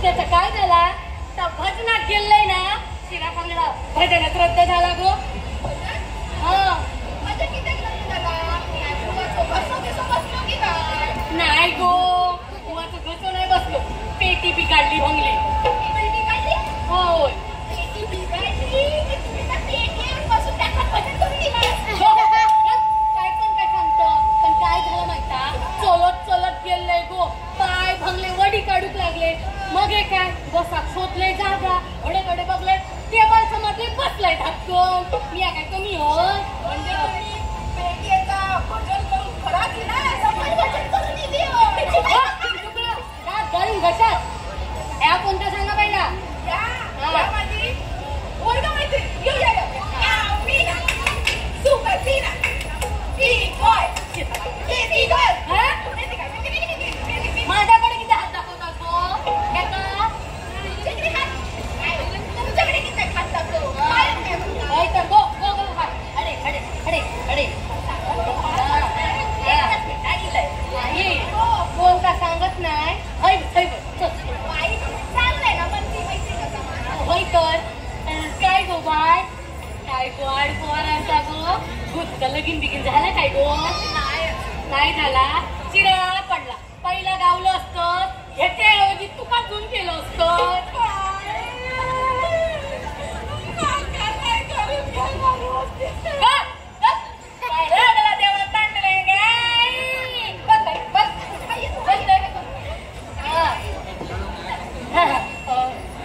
त्याचा काय झाला त्या भजनात गेलंय ना शिरा खाल्ला भजनात रद्द झाला गो. नाही गो कुवाचं घसं नाही बसलो पेटी बिघडली भंगली. होय काय झालं माहिता चलत चलत गेलंय गो पाय भंगले वडी काढूक लागले मग हे काय बसा शोधले जागा घडे घडे बघले टेबल समजले बसलाय धक्को. मी काय कमी हो म्हणजे तुम्ही पेटीचा भजन करून खरा की नाही सफल भजन करून दिली हो. का गरीब घशात ह्या कोणता सांगा पहिला या माझी वर्ग माहिती येऊया मी ना सुपर सीना माझ्याकडे किती हात दाखवतात गो तुमच्याकडे किती हात दाखवतो तर गो गो गो अडे अडे अडे अडे कोणता सांगत नाही चाललंय ना पण ती माहिती तर काय गो बाय काय गो आड पोरांचा गो गुत्त लगीन बिगीन झाला काय गो नाही झाला चिरा पडला पहिला गावलं असतं ह्याच्याऐवजी तुका घेऊन केलं असतं.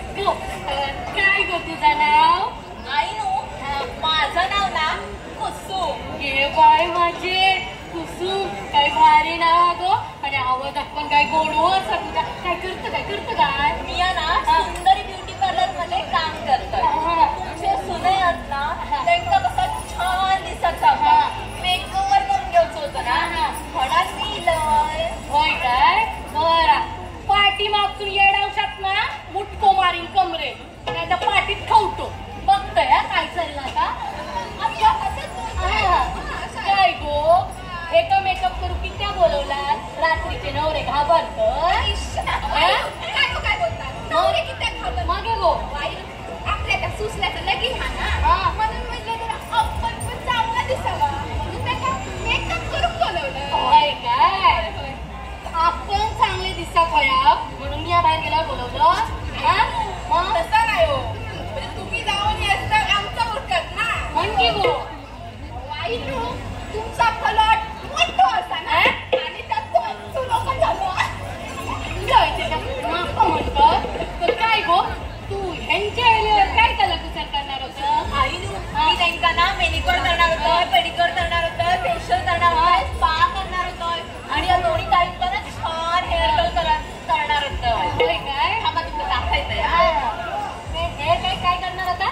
काय गो तुझं नाव आई नो माझं नाव ना कुसुम. हे बाय माझे कुसुम काय भारी नाव गो आणि आवाजात पण काय गोडवो असा तुझा. काय करतं काय मी ना सुंदरी ब्युटी पार्लर मध्ये काम करतोय. तुमचे सुने आहेत ना त्यांचा कसा छान दिसायचा मेकओव्हर करून घ्यायचं होतं ना म्हणून मी लय. होय काय बरा पाठी मागून येडावशात ना मुटको मारीन कमरे नाही तर पाठीत खावतो बघतोय काय चाललं का काय गो एका मेकअप करू किती बोलवला रात्रीचे नवरे घाबरत काय बोलतात नवरे किती घाबर मग गो आपल्या त्या सुसल्याचं लगीन हा ना म्हणून म्हटलं आपण पण चांगला दिसावा मेकअप करून बोलवलं. होय काय आपण चांगले दिसत होया म्हणून मी या बाहेर गेल्यावर बोलवलं. तसं नाही हो तुम्ही जाऊन येतात आमचं उठत ना म्हणजे गो वाईट तुमचा फलट मोठो असा ना आणि त्यात लोक झालं म्हणतो काय गो तू ह्यांच्या वेळेवर काय त्याला विचार करणार होतं. आई मी त्यांना ना मेनिक्युअर करणार होतं पेडिक्युअर करणार होतं फेशियल करणार होतं स्पा करणार होतं आणि या दोन्ही काही ना छान हेअर कलर करणार होतं. होय काय हा मला तुला दाखवायचंय हे काय करणार होता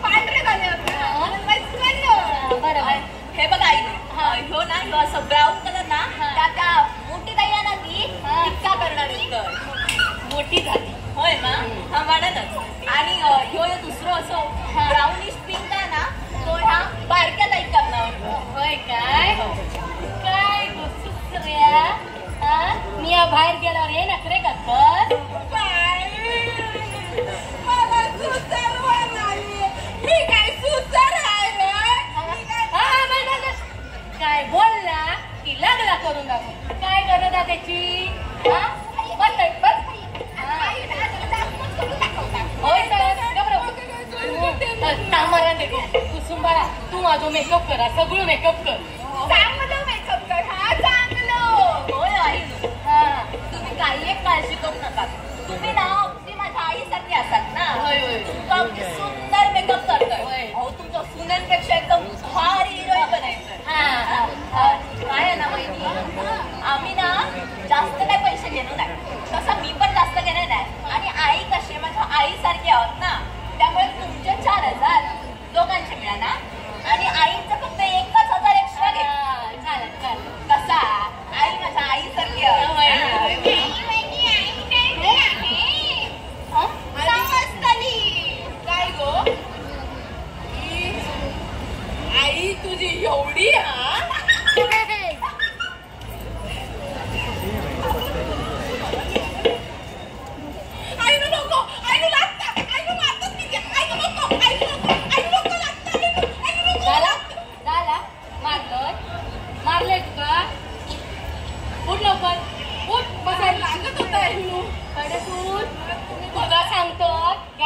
पांढरे झाले होते बरोबर. हे बघा आई ह्यो ना ह्यो असं ब्राऊन कलर ना त्या मोठी ताई आहे ना ती टिक्का करणार होतं मोठी झाली होय ना हा म्हणतच. आणि ह्यो दुसरं असं ब्राउनिश पिंक आहे ना तो ह्या बारक्या ताई करणार होय काय काय दुसऱ्या मी या बाहेर गेल्यावर ये नखरे कर काय बोलला की लागला करून दाखव काय करत त्याची कुसुंबाळा तू माझं मेकअप करा सगळं मेकअप कर चांगलं मेकअप कर हा चांगलं होय आई तुम्ही काही एक काळजी करू नका तुम्ही ना अगदी माझ्या आईसारखी असाल ना अगदी सुंदर मेकअप करतोय तुमच्या सुन्यांपेक्षा एकदम भारी हिरोईन बनायचं. काय आहे ना वहिनी आम्ही ना जास्त काय पैसे घेणं नाही तसं मी पण जास्त घेणार नाही आणि आई कशी माझ्या आईसारखी आहोत ना त्यामुळे तुमचे 4,000 दोघांचे मिळाला आणि आईचं फक्त 1,000 एक्स्ट्रा घे चालेल कसा आई माझ्या आईसारखी आहे.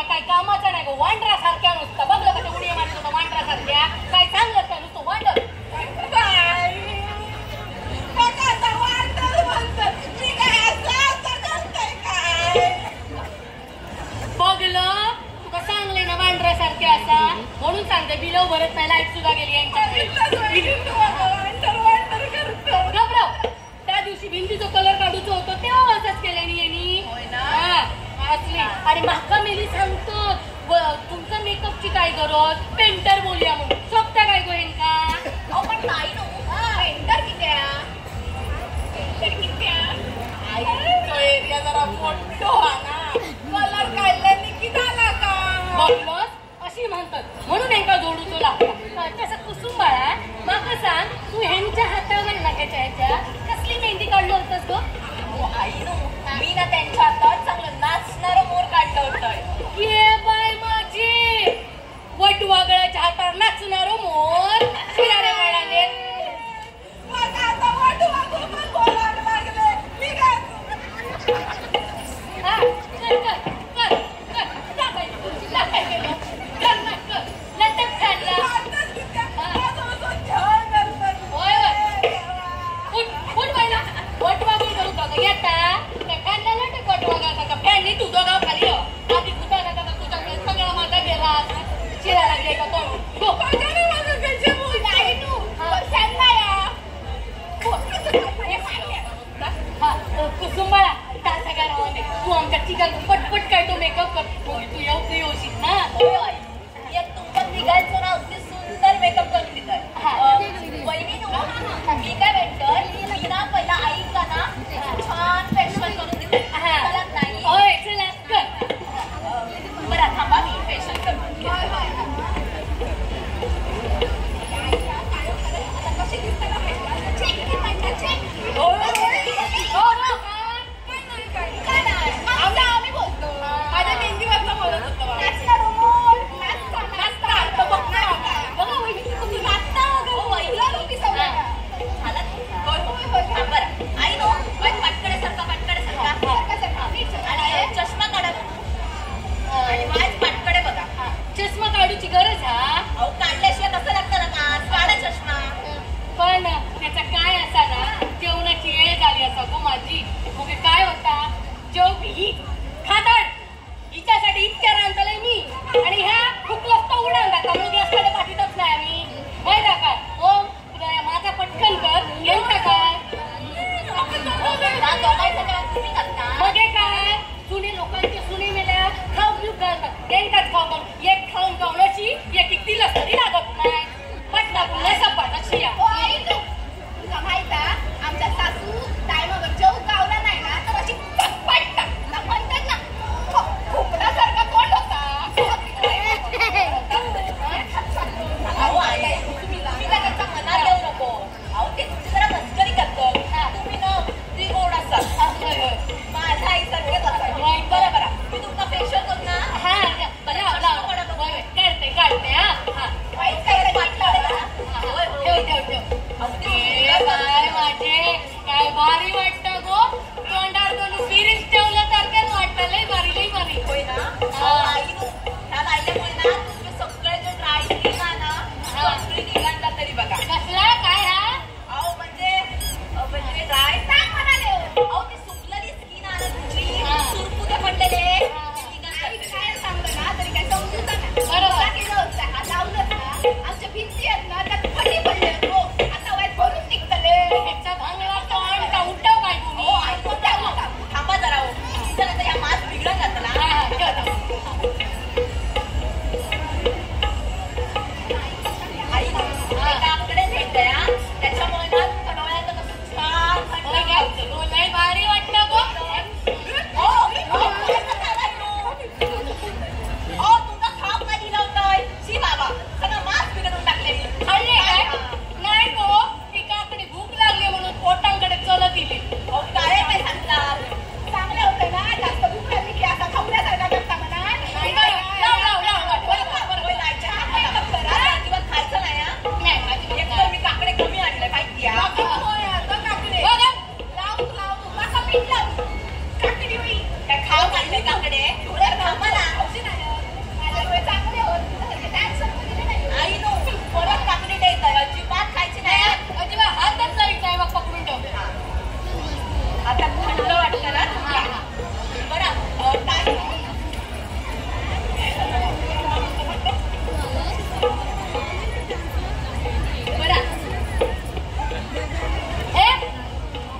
काय कामाचा नाही गो, वांडरा सारख्या नुसतं बघलं कसं उडी मारत होता वांडरा सारख्या. काय सांगलं काय नुसतं वांडर बघलं तुका सांगले ना वांडरा सारखे असा म्हणून सांगते बिलो भरत नाही लाईट सुद्धा गेली यांच्या. त्या दिवशी भिंतीचा कलर काढूचो होतो तेव्हा असंच केल्याने यांनी असली. आणि म्हाका मेली सांगतो तुमचा मेकअपची काय गरज, पेंटर बोलूया म्हणून सोपता काय गो हेंका. पण नाही नो पेंटर कित्या पेंटर कित्या एरिया जरा मोठो हा ना कलर काढल्याने की झाला का बघलोस अशी म्हणतात म्हणून हेंका जोडूचो लागता. तसं कुसुम बाळा माका सांग तू ह्यांच्या हातावर नाकाच्या ह्याच्या कसली मेहंदी काढलं होतस गो. आई नो मी ना त्यांच्या हातात चांगलं नाचणारं मोर काढलं होतं. ये बाय माझी वटवागळाच्या हातावर नाचणारं मोर शिरारे बाळाने कुसुंबाळा तू आमच्या ठिकाण पटपट काय तो मेकअप कर तू येऊशील ना. तुमच्या तिघांचं ना अगदी सुंदर मेकअप करून देतात वहिनी. मी काय भेटत मी ना पहिला आईला ना छान फेशियल करून देते नाही होय चला कर बरं थांबा मी फेशियल करून चष्मा काढूची गरज हा काढल्याशिवाय कसं लागतं ना काढा चष्मा. पण त्याचा काय असा ना जेवणाची वेळ झाली असा गो माझी मग काय होता जेव ही खादाड हिच्यासाठी इतक्या रांधलंय मी आणि ह्या खूपलच तर उडान जाता मग असल्याला पाठीतच नाही आम्ही माहिती काय हो माझा पटकन कर घेऊ काय मग काय जुने लोकांचे सुने मेल्या खाऊ पिऊ घालतात त्यांच्याच खाऊ एक खाऊन खाऊनची एक तिला तरी लागत नाही पट लागून नसा पटशी तुला माहित आमच्या सासू टायमावर जेव गावला नाही ना तर अशी पटतात म्हणतात ना खुपडासारखा कोण होता तुम्ही त्याचा मनात येऊ नको अहो ते तुमची जरा मस्करी करतो तुम्ही ना ती गोड असा माझ्या आईसारखेच असा बरोबर मी तुमचा फेशियल करू ना हा करते काढते हा ठेव ठेव ठेव आता थंड वाटतं ना बरं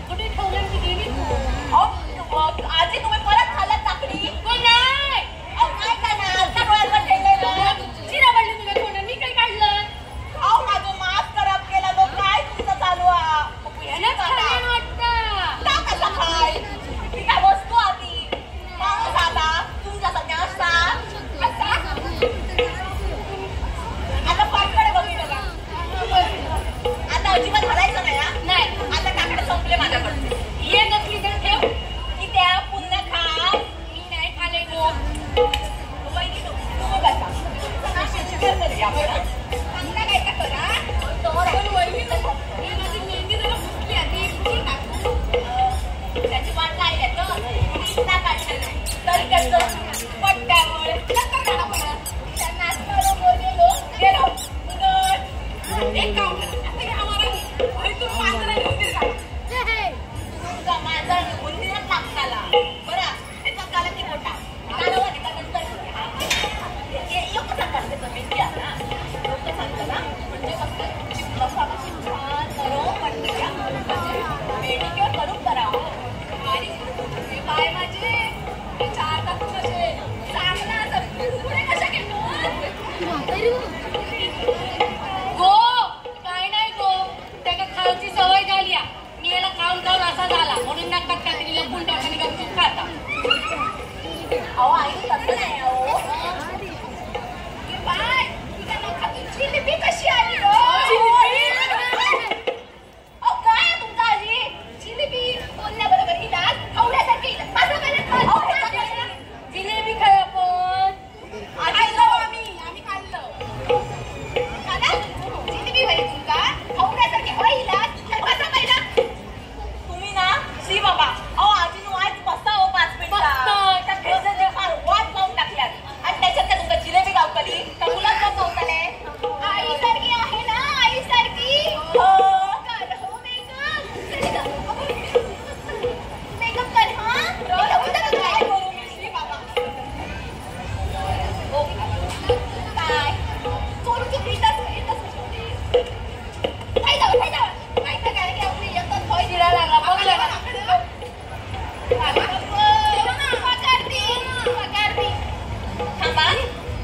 कुठे ठेवलं की गेली आजी तुम्ही परत खाल्लात काकडी नाही काय करणार चिरा पडली तुला कोण मी काय काढलं अहो माझं मास्क खराब केला तो काय तुमचं चालू वाटतं काय वस्तू आधी माणूस आता तुमच्यासाठी असा आता पाठकडे बघितलं का आता अजिबात घालायचं नाही आता काकडे संपले माझ्याकडे ये नसली तर ठेव की त्या पुन्हा खा मी नाही खाले गो वहिनी तुम्ही बसा चांगला काय का करा पण वहिनी माझी मेहंदी जरा फुटली आधी त्याची वाट लागली ना काढलं नाही तर कसं पट्ट्यावर त्यांना बोललेलो गेलो एक काम करा आता आम्हाला तुमचा माझा उंदीरच लागताला बरं त्याचा काला ती मोठा कालवा त्यानंतर कसं करते तो मेहंदी आता लोक सांगतं ना म्हणजे कसं मेडिक्युअर करून करावं काय माझे चार तास कसे चांगला पुढे कशा घेतो गो काय नाही गो त्याला खायची सवय झाली मी याला खाऊन खाऊन असा झाला म्हणून नका काहीतरी लपून टाकून गपचूप खाता अहो आई तसं नाही अहो बाय तुझ्या नखातून जिलेबी कशी आली रो अहो काय तुमचा आजी जिलेबी बोलण्याबरोबर इलाज खावण्यासारखी माझं काय जिलेबी खाय आपण खाल्लो आम्ही खाल्लो जिलेबी व्हायची तुमका खावण्यासारखी होय इलाज माझा पहिला तुम्ही ना श्री बाबा अहो आजी आज बसा हो 5 मिनिटं त्या भेसळच्या फार वाट लावून टाकल्यात आणि त्याच्यात त्या तुमका जिलेबी गावतली का मुलांना गावतले आईसारखी आहे ना आईसारखी हो कर हो मेकअप कर हा काय करू मी श्री बाबा काय चोरू चुकीचाच काय जावं माहिती काय की आपली एकच भय दिला लागला बघलं ना थांबा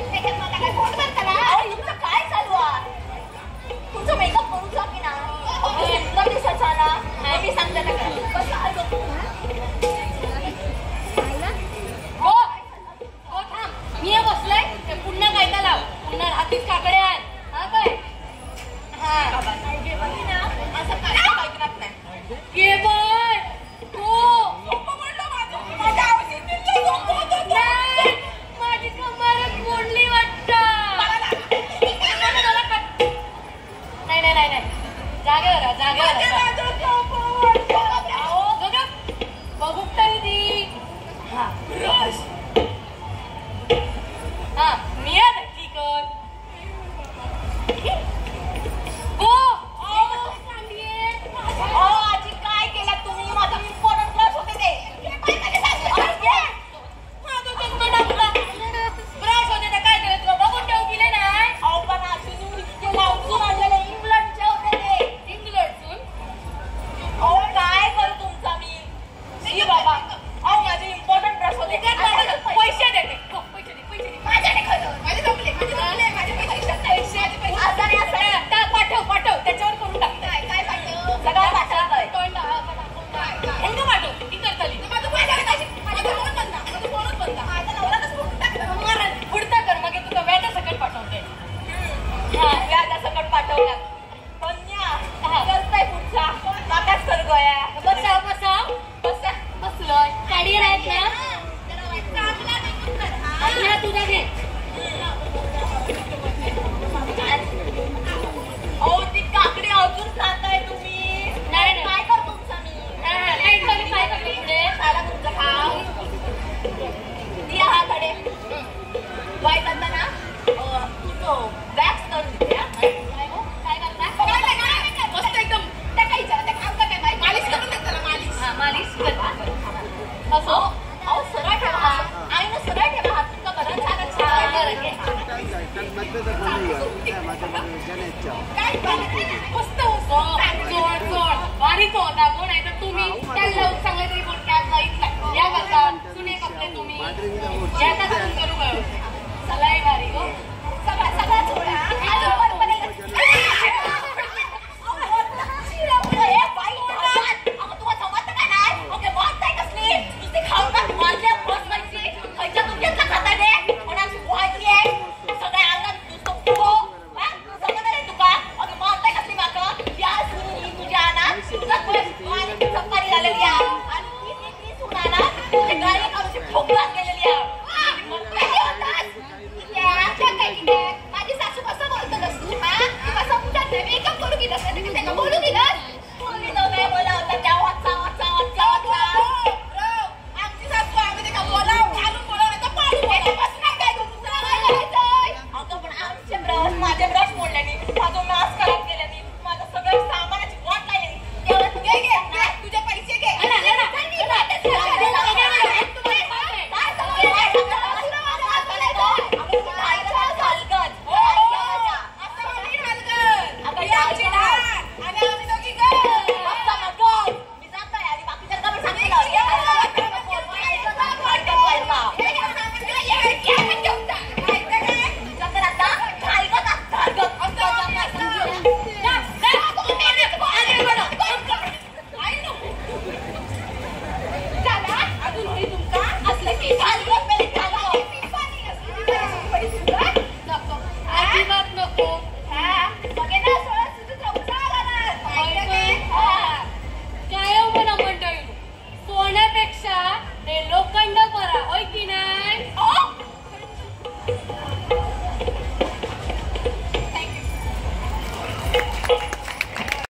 त्याच्यात मला काय फोन करता ना तुमचं काय चालू आहे तुमचं मेकअप करून जा की ना सुंदर दिसायचा ना मी सांगते ना कसं हो थांब मी बसलाय ते पुन्हा गायला लाव पुन्हा हातीत काकडे आहे हा काय हा असं काय ऐकणार नाही केवळ तो माझी कमरच मोडली वाटतं नाही जागेवर बघू तरी ती हा मी आहे ठीक आजी काय केलं तुम्ही माझा इम्पॉर्टंट क्लास होते ते ब्रश होते ते काय केलं तुला बघून ठेवू दिले नाही अहो पण अजून लावून आणलेले इंग्लंडचे होते ते इंग्लंडसून अहो काय करू तुमचा मी बाबा अहो माझे इम्पॉर्टंट ब्रश होते पैसे देते माझ्याने खरं माझे जमले पैसे पाठव त्याच्यावर करून टाक काय पाठव सगळं पाठवलंय हेंगा पाठव ती करतली पुढता कर मग तुझा व्याजा सकट पाठवते व्याजा सकट पाठवला कन्या करताय पुढचा काकाच कर गोया बसलोय कॅरियर आहेत ना तुझा घे अहो ती काकडी अजून खाताय तुम्ही नाही काय कर तुमचा मी काय करते पुढे सारा तुमचं खाव हा कडे वाय करता ना तुझं वॅक्स करून देते काय करता मस्त एकदम टाकायचं मालिश करून देत मालिश काय मस्त होतं जोड जोड भारीच होता कोण आहे तर तुम्ही त्याला चांगले तरी बोलतात या करता सुने कपडे तुम्ही